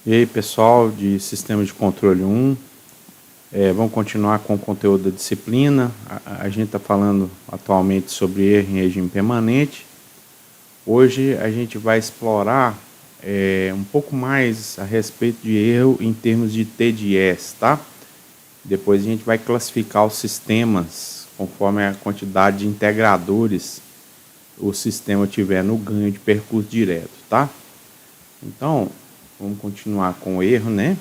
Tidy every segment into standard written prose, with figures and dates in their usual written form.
E aí, pessoal de Sistema de Controle 1, vamos continuar com o conteúdo da disciplina. A gente está falando atualmente sobre erro em regime permanente. Hoje a gente vai explorar um pouco mais a respeito de erro em termos de TDS, tá? Depois a gente vai classificar os sistemas conforme a quantidade de integradores o sistema tiver no ganho de percurso direto, tá? Então, vamos continuar com o erro, né?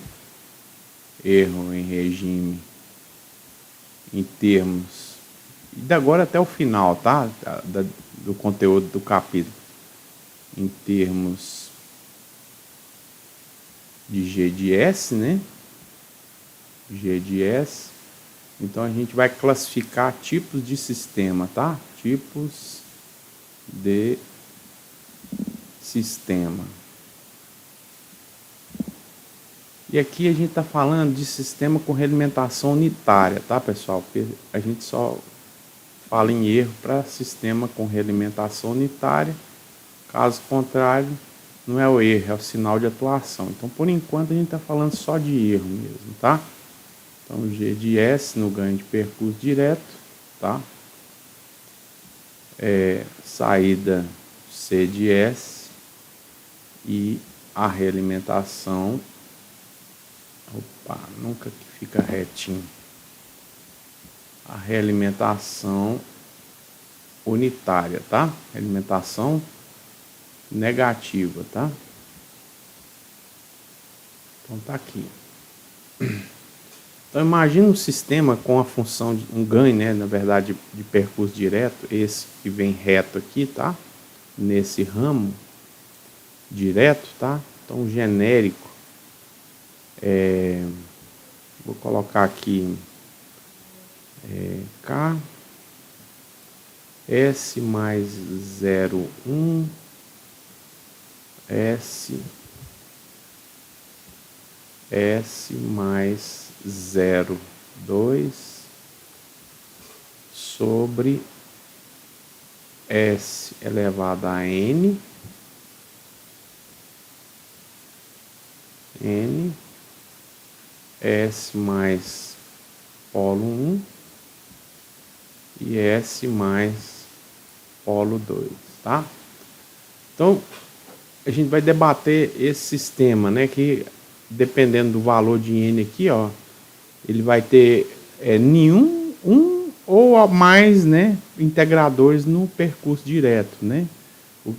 Erro em regime em termos, e da agora até o final, tá? Do conteúdo do capítulo, em termos de G de S, né? G de S. Então a gente vai classificar tipos de sistema, tá? Tipos de sistema. E aqui a gente está falando de sistema com realimentação unitária, tá, pessoal? Porque a gente só fala em erro para sistema com realimentação unitária. Caso contrário, não é o erro, é o sinal de atuação. Então, por enquanto, a gente está falando só de erro mesmo, tá? Então, G de S no ganho de percurso direto, tá? Saída C de S e a realimentação. Opa, nunca que fica retinho. A realimentação unitária, tá? Realimentação negativa, tá? Então tá aqui. Então imagina um sistema com a função de um ganho, né, na verdade, de percurso direto, esse que vem reto aqui, tá? Nesse ramo direto, tá? Então genérico, vou colocar aqui K S mais 0,1 S mais 0,2 sobre S elevado a N S mais polo 1 e S mais polo 2, tá? Então, a gente vai debater esse sistema, né, que dependendo do valor de N aqui, ó, ele vai ter nenhum, um ou mais, né, integradores no percurso direto, né?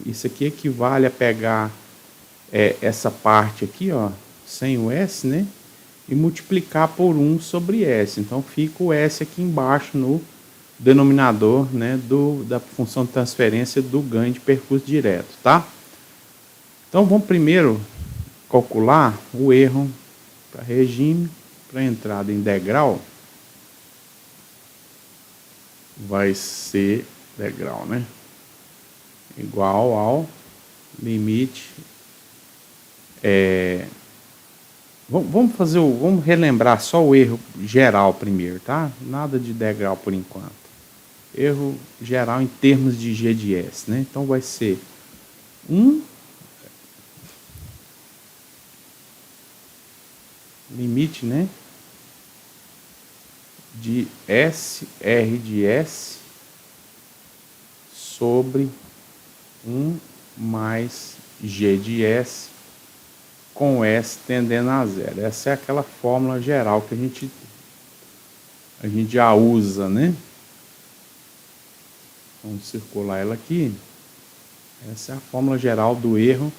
Isso aqui equivale a pegar essa parte aqui, ó, sem o S, né, e multiplicar por 1 sobre S. Então fica o S aqui embaixo no denominador, né, da função de transferência do ganho de percurso direto, tá? Então vamos primeiro calcular o erro para regime, para entrada em degrau, vai ser degrau, né? Igual ao limite. Vamos relembrar só o erro geral primeiro, tá? Nada de degrau por enquanto. Erro geral em termos de G de S, né? Então vai ser 1 limite, né, de S, R de S sobre 1 mais G de S com S tendendo a zero. Essa é aquela fórmula geral que a gente já usa, né? Vamos circular ela aqui. Essa é a fórmula geral do erro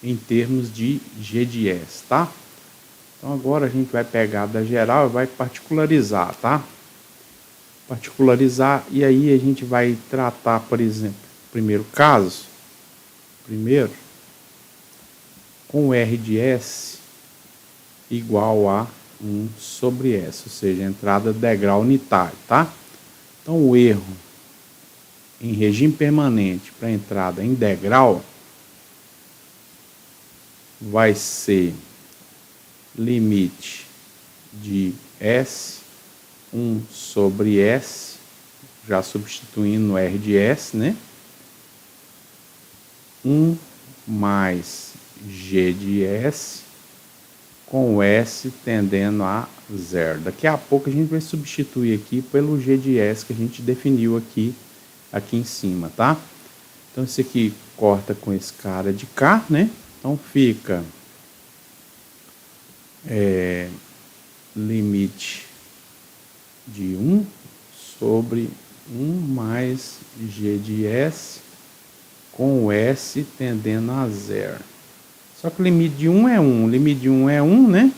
em termos de G de S, tá? Então agora a gente vai pegar da geral e vai particularizar, tá? Particularizar, e aí a gente vai tratar, por exemplo, primeiro caso, com o R de S igual a 1 sobre S, ou seja, entrada degrau unitário, tá? Então o erro em regime permanente para entrada em degrau vai ser limite de S, 1 sobre S, já substituindo no R de S, né? 1 mais G de S com o S tendendo a zero. Daqui a pouco a gente vai substituir aqui pelo G de S que a gente definiu aqui em cima, tá? Então, esse aqui corta com esse cara de cá, né? Então, fica limite de 1 sobre 1 mais G de S com o S tendendo a zero. Só que o limite de 1 é 1, o limite de 1 é 1, né?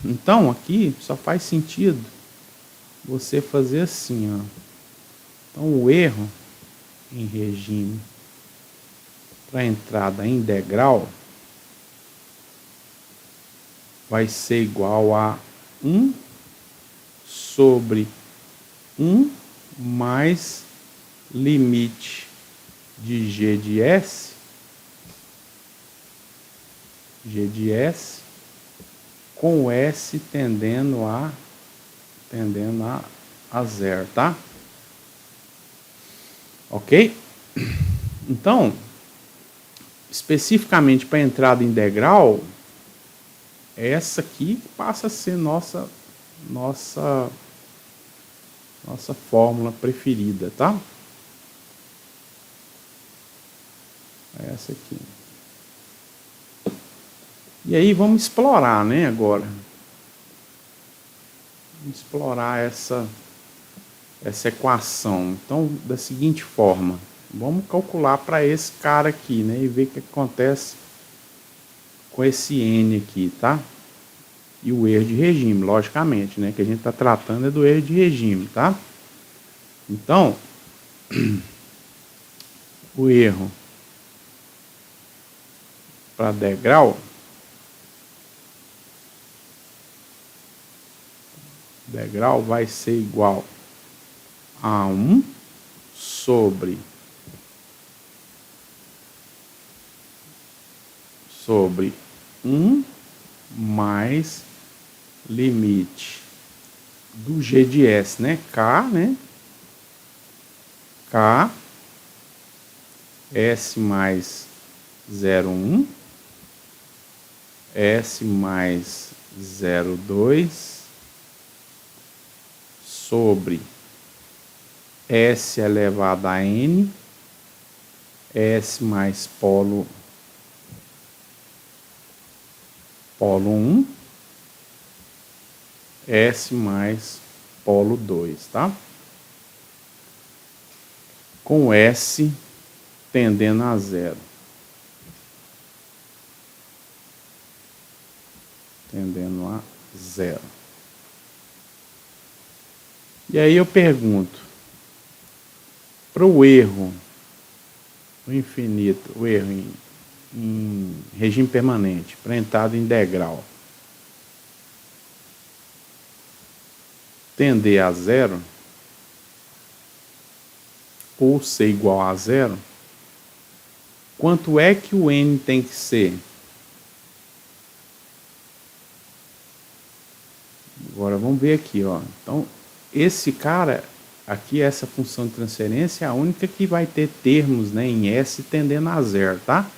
Então, aqui só faz sentido você fazer assim, ó. Então, o erro em regime para entrada em degrau vai ser igual a 1 sobre 1 mais limite de G de S com S tendendo a zero, tá? Ok? Então, especificamente para entrada em degrau, essa aqui passa a ser nossa fórmula preferida, tá? Essa aqui. E aí vamos explorar, né, agora. Vamos explorar essa equação. Então, da seguinte forma, vamos calcular para esse cara aqui, né, e ver o que acontece com esse N aqui, tá? E o erro de regime, logicamente, né, que a gente está tratando é do erro de regime, tá? Então, o erro para degrau vai ser igual a 1 sobre 1 mais limite do G de S, né? K, né? K S mais 0,1 S mais 0,2 sobre S elevado a N, S mais polo 1, S mais polo 2, tá? Com S tendendo a zero. Tendendo a zero. E aí eu pergunto, para o erro, o infinito, o erro em regime permanente, para entrada em degrau, tender a zero, ou ser igual a zero, quanto é que o N tem que ser? Agora vamos ver aqui, ó. Então, esse cara aqui, essa função de transferência é a única que vai ter termos, né, em S tendendo a zero, tá?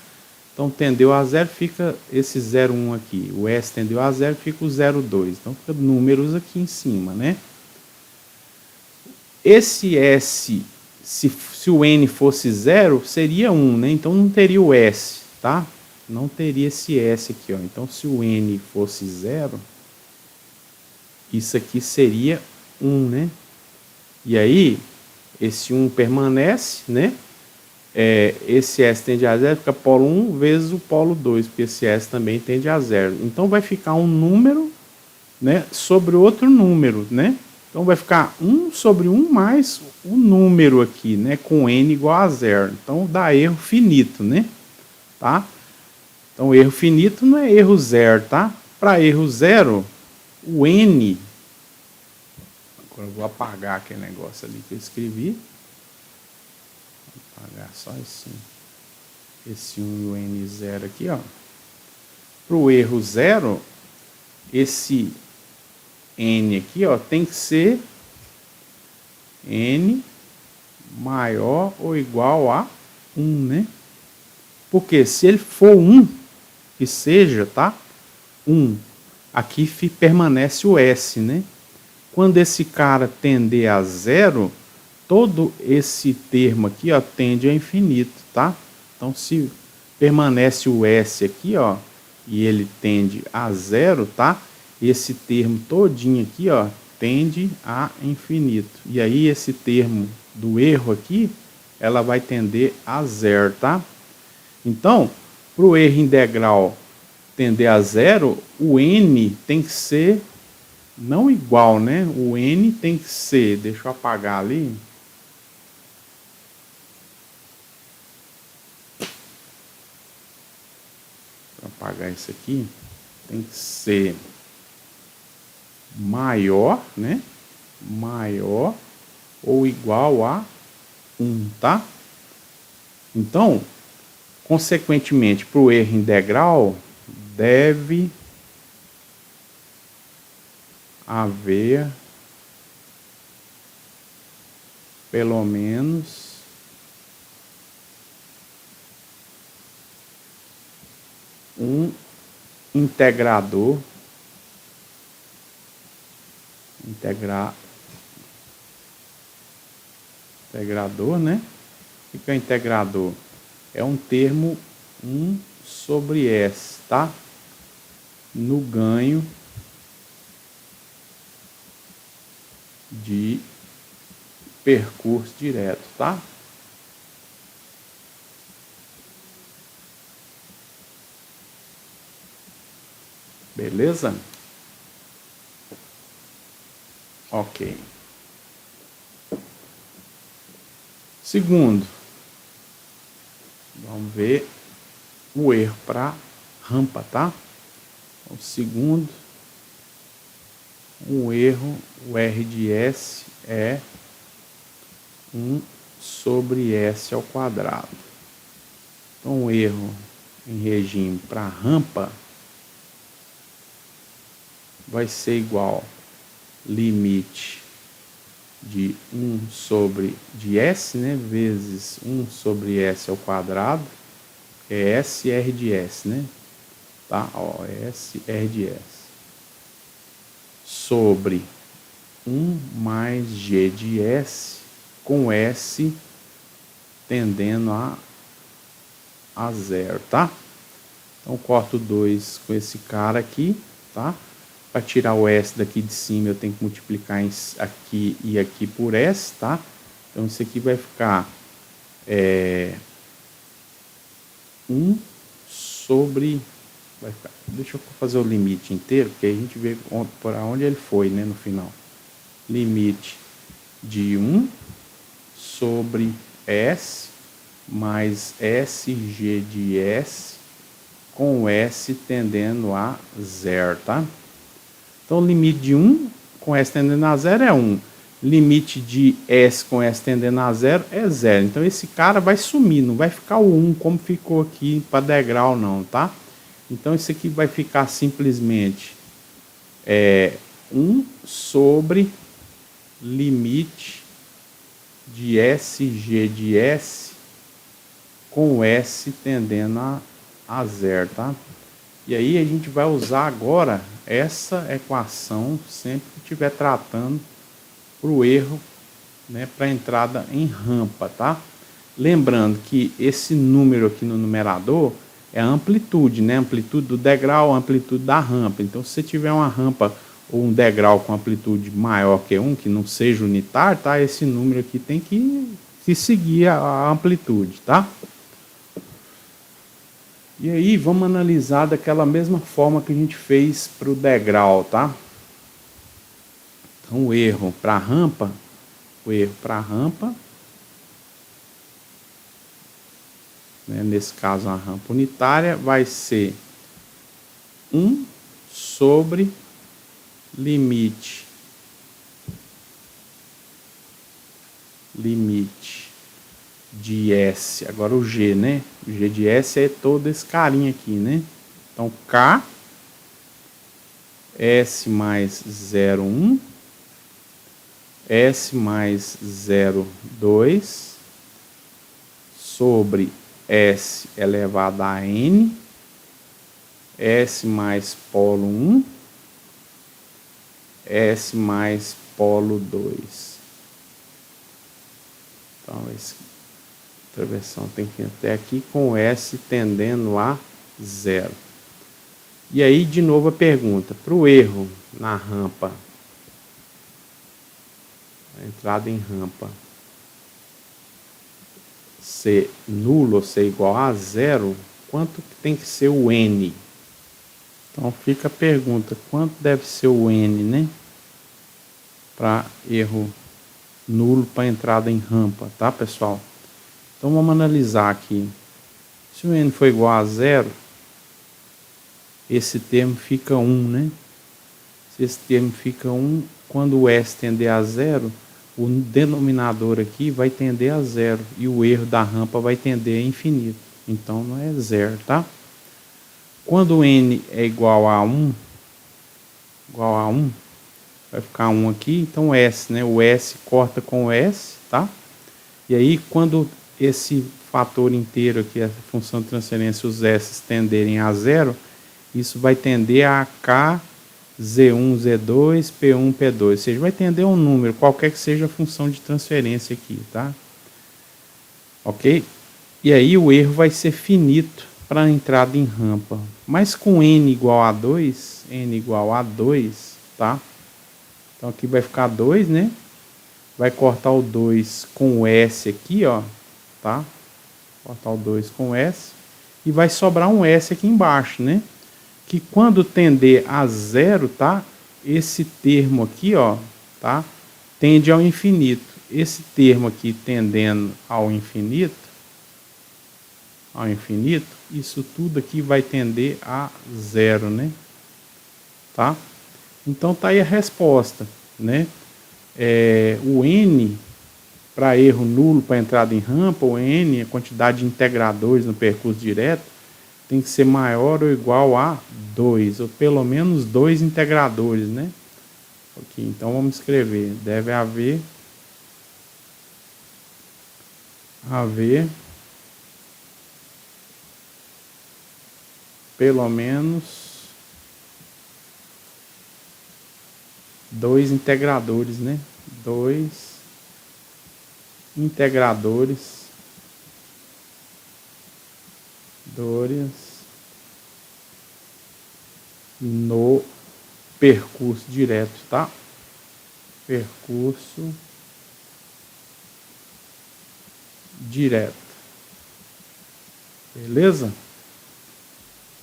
Então, tendeu a zero, fica esse 0,1 aqui. O S tendeu a zero, fica o 0,2. Então, fica números aqui em cima, né? Esse S, se o N fosse 0, seria 1, né? Então, não teria o S, tá? Não teria esse S aqui, ó. Então, se o N fosse 0, isso aqui seria 1, né? E aí, esse 1 permanece, né? Esse S tende a zero, fica polo 1 vezes o polo 2, porque esse S também tende a zero. Então, vai ficar um número, né, sobre outro número, né? Então, vai ficar 1 sobre 1 mais o número aqui, né, com N igual a zero. Então, dá erro finito, né? Tá? Então, erro finito não é erro zero, tá? Para erro zero, o N... Agora eu vou apagar aquele negócio ali que eu escrevi. Vou apagar só esse 1 e o N0 aqui, ó. Para o erro zero, esse N aqui, ó, tem que ser N maior ou igual a 1, né? Porque se ele for 1, que seja, tá? 1 aqui permanece o S, né? Quando esse cara tender a zero, todo esse termo aqui, ó, tende a infinito, tá? Então, se permanece o S aqui, ó, e ele tende a zero, tá? Esse termo todinho aqui, ó, tende a infinito. E aí esse termo do erro aqui, ela vai tender a zero, tá? Então, para o erro integral tender a zero, o n tem que ser não igual, né? O n tem que ser, deixa eu apagar ali. Para apagar isso aqui, tem que ser maior, né? Maior ou igual a 1, tá? Então, consequentemente, para o erro integral, deve haver pelo menos um integrador, integrador, né? O que é integrador? É um termo 1 sobre S, tá? No ganho de percurso direto, tá? Beleza? Ok. Segundo, vamos ver o erro para rampa, tá? O segundo, o erro, o R de S é 1 sobre S ao quadrado. Então, o erro em regime para rampa vai ser igual limite de 1 sobre de S, né, vezes 1 sobre S ao quadrado, é S R de S, né? Tá? Ó, S R de S. Sobre 1 mais G de S, com S tendendo a zero, tá? Então, corto 2 com esse cara aqui, tá? Para tirar o S daqui de cima, eu tenho que multiplicar aqui e aqui por S, tá? Então, isso aqui vai ficar 1 sobre... deixa eu fazer o limite inteiro, porque aí a gente vê para onde ele foi, né, no final. Limite de 1 sobre S mais SG de S com S tendendo a zero, tá? Então, limite de 1 com S tendendo a zero é 1. Limite de S com S tendendo a zero é 0. Então, esse cara vai sumir, não vai ficar o 1 como ficou aqui para degrau, não, tá? Então, isso aqui vai ficar simplesmente 1 sobre limite de SG de S com S tendendo a zero, tá? E aí a gente vai usar agora essa equação sempre que estiver tratando para o erro, né, para entrada em rampa, tá? Lembrando que esse número aqui no numerador é a amplitude, né? Amplitude do degrau, amplitude da rampa. Então, se você tiver uma rampa ou um degrau com amplitude maior que 1, que não seja unitário, tá? Esse número aqui tem que seguir a amplitude, tá? E aí, vamos analisar daquela mesma forma que a gente fez para o degrau, tá? Então, o erro para a rampa, né, nesse caso a rampa unitária, vai ser 1 sobre limite de S, agora o G, né? O G de S é todo esse carinha aqui, né? Então, K, S mais 0,1, S mais 0,2, sobre S elevado a N, S mais polo 1, S mais polo 2. Então, essa travessão tem que ir até aqui com S tendendo a 0. E aí, de novo, a pergunta. Para o erro na rampa, a entrada em rampa, ser nulo ou ser igual a 0, quanto tem que ser o N? Então fica a pergunta, quanto deve ser o N, né? Para erro nulo para entrada em rampa, tá, pessoal? Então vamos analisar aqui. Se o N for igual a 0, esse termo fica 1, né? Se esse termo fica 1, quando o S tender a 0, o denominador aqui vai tender a 0 e o erro da rampa vai tender a infinito. Então não é 0, tá? Quando o N é igual a 1, vai ficar 1 aqui, então S, né? O S corta com o S, tá? E aí quando esse fator inteiro aqui, a função de transferência, os S tenderem a 0, isso vai tender a K, Z1, Z2, P1, P2. Ou seja, vai tender a um número, qualquer que seja a função de transferência aqui, tá? Ok? E aí o erro vai ser finito para a entrada em rampa. Mas com N igual a 2, tá? Então aqui vai ficar 2, né? Vai cortar o 2 com o S aqui, ó, tá? Cortar o 2 com o S. E vai sobrar um S aqui embaixo, né? Que quando tender a 0, tá? Esse termo aqui, ó, tá? Tende ao infinito. Esse termo aqui tendendo ao infinito, isso tudo aqui vai tender a 0, né? Tá? Então tá aí a resposta, né? O N, para erro nulo para entrada em rampa, o N, a quantidade de integradores no percurso direto, tem que ser maior ou igual a 2, ou pelo menos 2 integradores, né? Ok, então vamos escrever, deve haver pelo menos 2 integradores, né? 2 integradores no percurso direto, tá? Percurso direto. Beleza?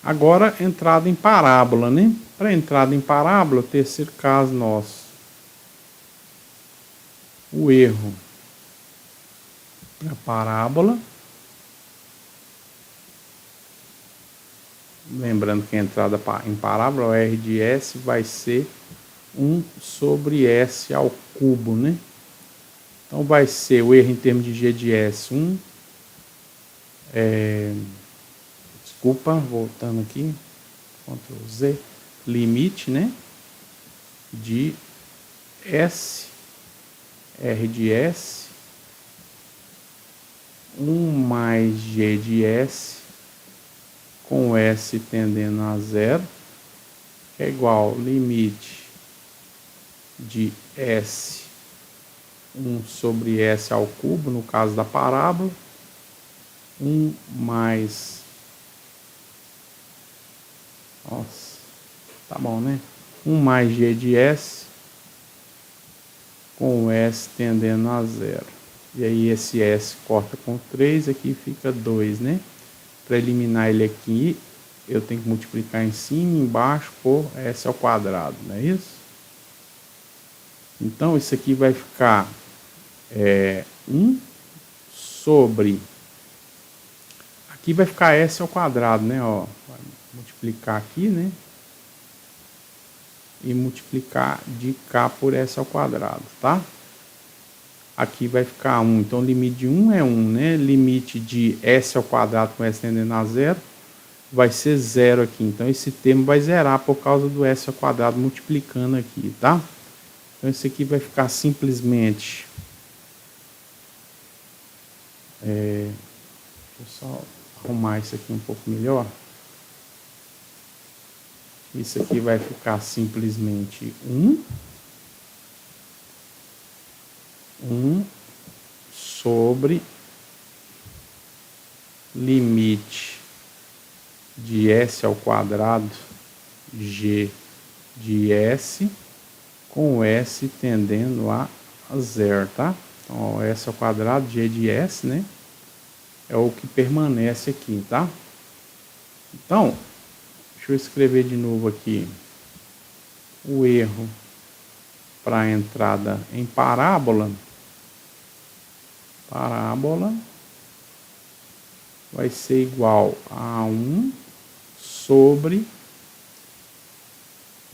Agora, entrada em parábola, né? Para entrada em parábola, terceiro caso nosso. O erro para parábola. Lembrando que a entrada em parábola, o R de S vai ser 1 sobre S ao cubo, né? Então vai ser o erro em termos de G de S 1. Desculpa, voltando aqui. Ctrl Z. Limite, né? De S. R de S. 1 mais G de S. Com S tendendo a 0. Que é igual ao limite de S 1 sobre S ao cubo, no caso da parábola, 1 mais, nossa, tá bom, né? 1 mais G de S, com S tendendo a 0. E aí esse S corta com 3, aqui fica 2, né? Para eliminar ele aqui, eu tenho que multiplicar em cima e embaixo por S ao quadrado, não é isso? Então isso aqui vai ficar 1 sobre, aqui vai ficar S ao quadrado, né? Ó, vai multiplicar aqui, né? E multiplicar de K por S ao quadrado, tá? Aqui vai ficar 1, então o limite de 1 é 1, né? Limite de S ao quadrado com S tendendo a 0 vai ser 0 aqui. Então esse termo vai zerar por causa do S ao quadrado multiplicando aqui, tá? Então esse aqui vai ficar simplesmente... deixa eu só arrumar isso aqui um pouco melhor. Isso aqui vai ficar simplesmente 1, 1 sobre limite de S ao quadrado G de S com S tendendo a zero, tá? Então, ó, S ao quadrado, G de S, né? É o que permanece aqui, tá? Então, deixa eu escrever de novo aqui o erro para a entrada em parábola. Parábola vai ser igual a 1 sobre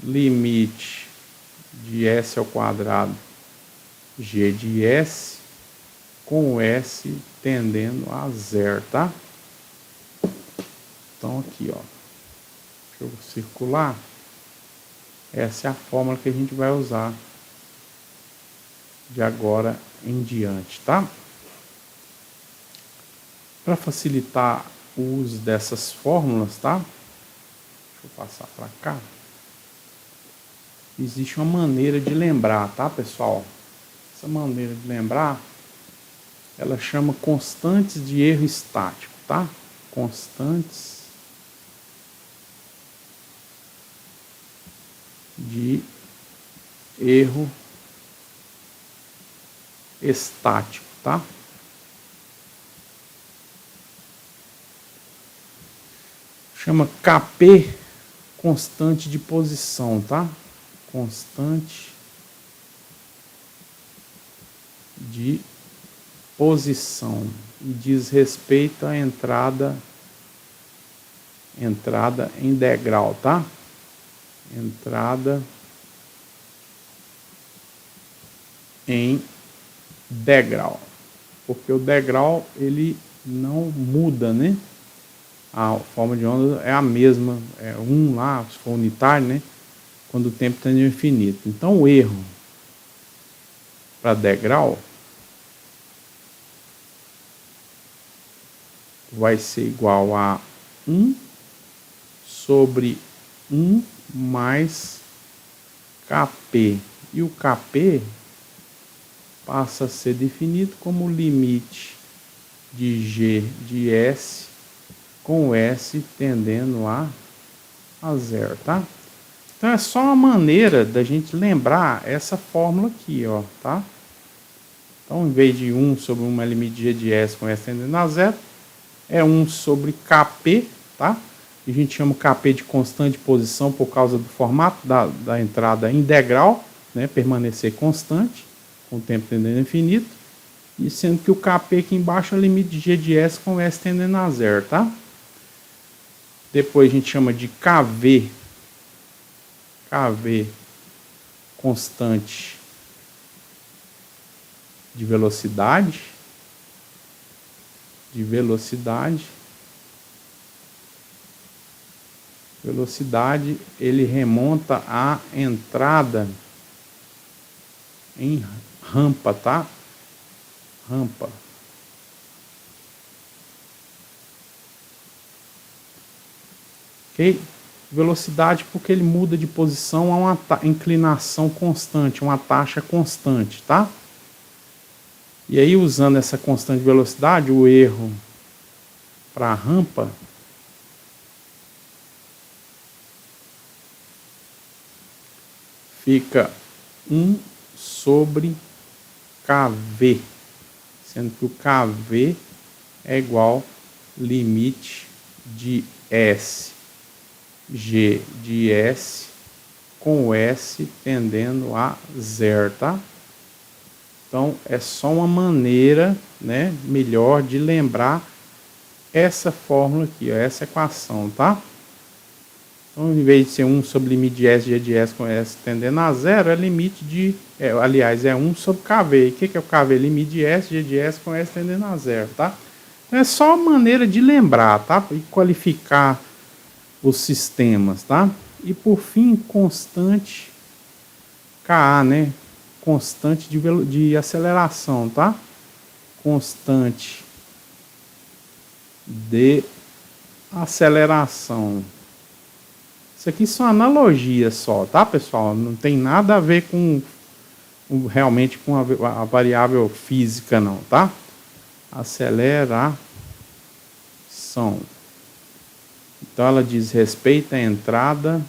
limite de S ao quadrado G de S com S tendendo a zero, tá? Então aqui, ó, deixa eu circular. Essa é a fórmula que a gente vai usar de agora em diante, tá? Para facilitar o uso dessas fórmulas, tá? Deixa eu passar para cá. Existe uma maneira de lembrar, tá, pessoal? Essa maneira de lembrar, ela chama constantes de erro estático, tá? Constantes de erro estático, tá? Chama KP constante de posição, tá? Constante de posição e diz respeito à entrada em degrau, tá? Entrada em degrau, porque o degrau ele não muda, né? A forma de onda é a mesma, é 1 lá, se for unitário, né? Quando o tempo tende ao infinito. Então o erro para degrau vai ser igual a 1 sobre 1 mais Kp. E o Kp passa a ser definido como limite de G de S com S tendendo a zero, tá? Então é só uma maneira da gente lembrar essa fórmula aqui, ó, tá? Então, em vez de 1 sobre 1 é limite de G de S com S tendendo a zero, é 1 sobre Kp, tá? A gente chama o Kp de constante de posição por causa do formato da entrada em degrau, né? Permanecer constante, com o tempo tendendo a infinito. E sendo que o Kp aqui embaixo é o limite de G de S com S tendendo a zero, tá? Depois a gente chama de KV, constante de velocidade, velocidade ele remonta à entrada em rampa, tá? Rampa. Ok? Velocidade porque ele muda de posição a uma inclinação constante, uma taxa constante, tá? E aí, usando essa constante de velocidade, o erro para a rampa fica 1 sobre Kv, sendo que o Kv é igual limite de S, G de S com S tendendo a zero, tá? Então, é só uma maneira, né, melhor de lembrar essa fórmula aqui, ó, essa equação, tá? Então, em vez de ser 1 sobre limite de S, G de S com S tendendo a zero, é limite de... aliás, é 1 sobre KV. O que é o KV? Limite de S, G de S com S tendendo a zero, tá? Então, é só uma maneira de lembrar, tá? E qualificar os sistemas, tá? E, por fim, constante Ka, né? Constante de aceleração, tá? Constante de aceleração. Isso aqui são analogias só, tá, pessoal? Não tem nada a ver com realmente com a variável física não, tá? Aceleração. Então ela diz respeito à entrada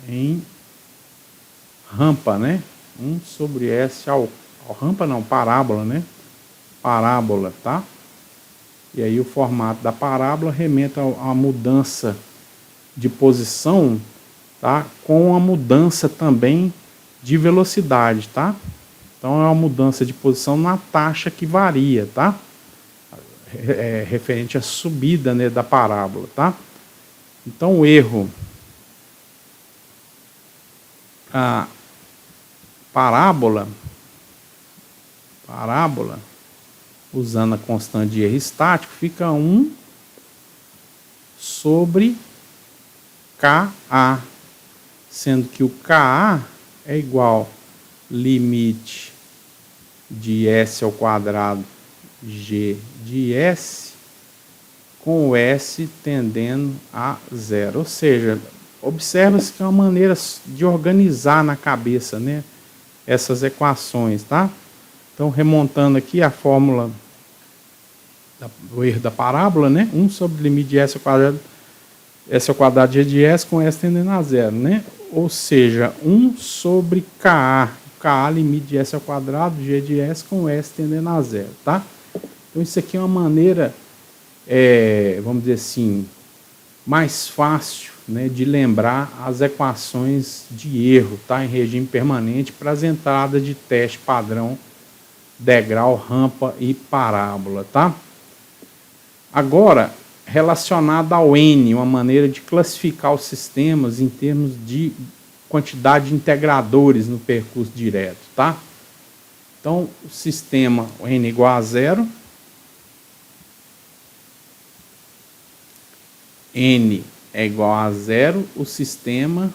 em rampa, né? 1 sobre S ao rampa não, parábola, né? Parábola, tá? E aí o formato da parábola remete a mudança de posição, tá? Com a mudança também de velocidade, tá? Então é uma mudança de posição na taxa que varia, tá? Referente à subida, né, da parábola, tá? Então o erro, a parábola, usando a constante de erro estático, fica 1 sobre Ka, sendo que o Ka é igual limite de S ao quadrado G de S, com o S tendendo a 0. Ou seja, observa-se que é uma maneira de organizar na cabeça, né, essas equações, tá? Então, remontando aqui a fórmula do erro da parábola, né? 1 sobre limite de S ao quadrado G de S com S tendendo a 0, né? Ou seja, 1 sobre Ka, limite de S ao quadrado, G de S com S tendendo a 0, tá? Então isso aqui é uma maneira, vamos dizer assim, mais fácil, né, de lembrar as equações de erro, tá? Em regime permanente para as entradas de teste padrão, degrau, rampa e parábola, tá? Agora, relacionado ao N, uma maneira de classificar os sistemas em termos de quantidade de integradores no percurso direto, tá? Então, o sistema N igual a 0, N é igual a 0, o sistema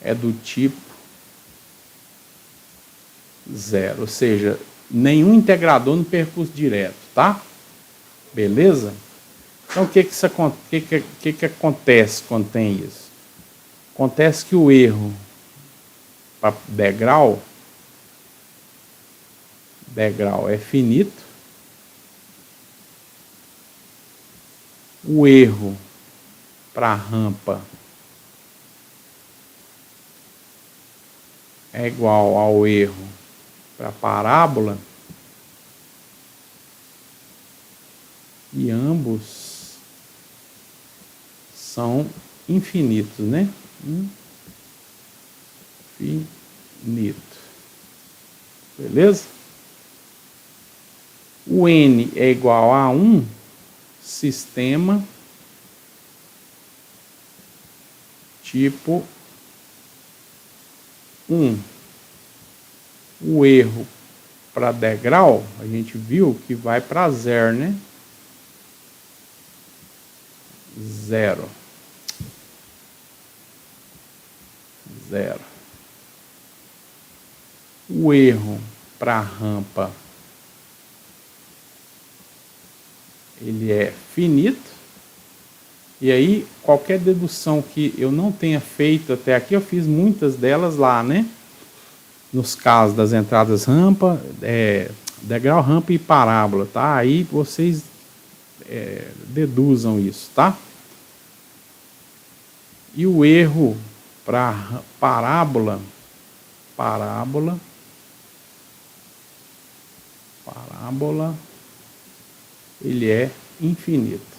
é do tipo 0, ou seja, nenhum integrador no percurso direto, tá? Beleza? Então, o que acontece quando tem isso? Acontece que o erro para degrau é finito, o erro para rampa é igual ao erro para parábola, e ambos são infinitos, né? Infinito. Beleza? O N é igual a 1, sistema tipo 1. O erro para degrau, a gente viu que vai para 0, né? 0. O erro para rampa, ele é finito. E aí, qualquer dedução que eu não tenha feito até aqui, eu fiz muitas delas lá, né? Nos casos das entradas rampa, degrau, rampa e parábola, tá? Aí vocês deduzam isso, tá? E o erro para parábola, ele é infinito.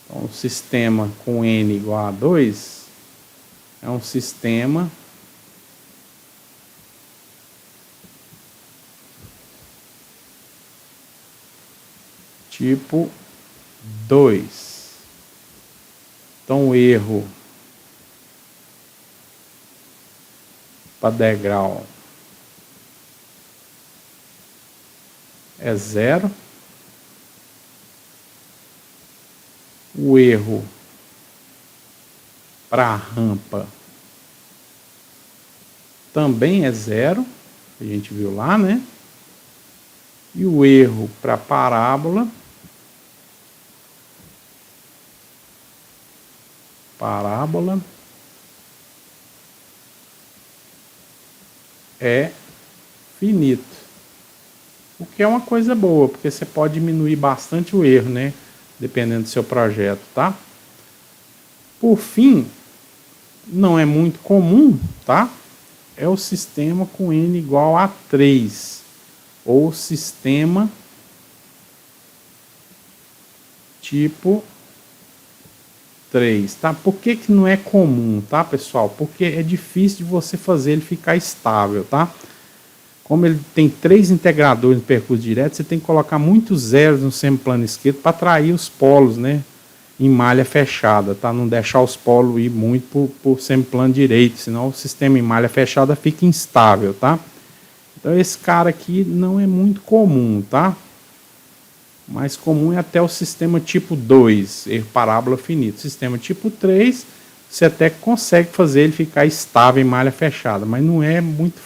Então, um sistema com N igual a 2 é um sistema tipo 2. Então, o erro para degrau é 0. O erro para rampa também é 0. A gente viu lá, né? E o erro para parábola é finito. O que é uma coisa boa, porque você pode diminuir bastante o erro, né? Dependendo do seu projeto, tá? Por fim, não é muito comum, tá? É o sistema com n igual a 3, ou sistema tipo 3, tá? Por que que não é comum, tá, pessoal? Porque é difícil de você fazer ele ficar estável, tá? Como ele tem 3 integradores no percurso direto, você tem que colocar muitos zeros no semiplano esquerdo para atrair os polos, né? Em malha fechada, tá? Não deixar os polos ir muito por semiplano direito, senão o sistema em malha fechada fica instável, tá? Então esse cara aqui não é muito comum, tá? Mais comum é até o sistema tipo 2, erro parábola finito. Sistema tipo 3, você até consegue fazer ele ficar estável em malha fechada, mas não é muito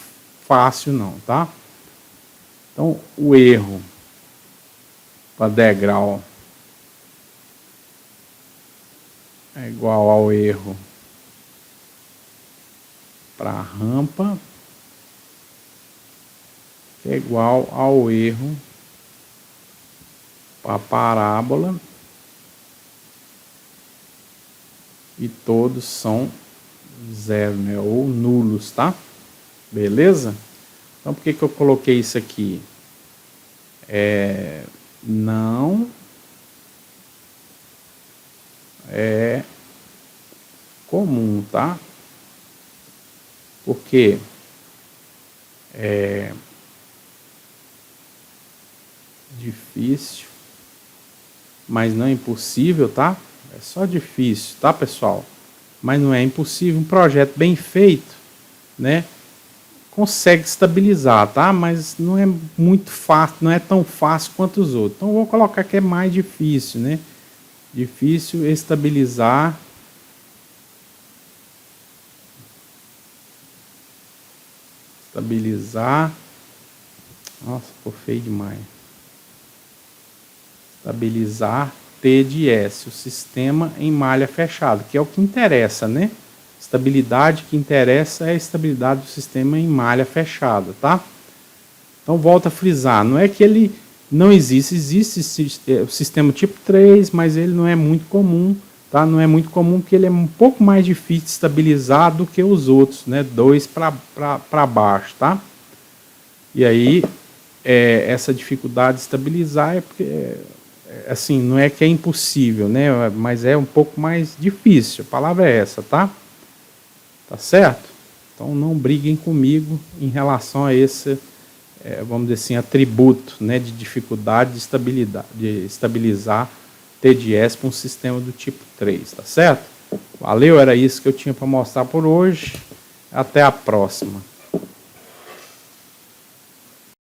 fácil não, tá? Então o erro para degrau é igual ao erro para rampa, que é igual ao erro para parábola, e todos são zero, né? Ou nulos, tá? Beleza? Então por que que eu coloquei isso aqui? Não é comum, tá? Porque é difícil, mas não é impossível, tá? É só difícil, tá, pessoal? Mas não é impossível. Um projeto bem feito, né? Consegue estabilizar, tá? Mas não é muito fácil, não é tão fácil quanto os outros. Então, eu vou colocar que é mais difícil, né? Difícil estabilizar nossa, ficou feio demais. Estabilizar T de S, o sistema em malha fechada, que é o que interessa, né? Estabilidade que interessa é a estabilidade do sistema em malha fechada, tá? Então, volta a frisar, não é que ele não existe, existe o sistema tipo 3, mas ele não é muito comum, tá? Não é muito comum porque ele é um pouco mais difícil de estabilizar do que os outros, né? 2 para baixo, tá? E aí, essa dificuldade de estabilizar é porque, assim, não é que é impossível, né? Mas é um pouco mais difícil, a palavra é essa, tá? Tá certo? Então não briguem comigo em relação a esse, vamos dizer assim, atributo, né, de dificuldade de estabilizar TDS para um sistema do tipo 3, tá certo? Valeu, era isso que eu tinha para mostrar por hoje. Até a próxima.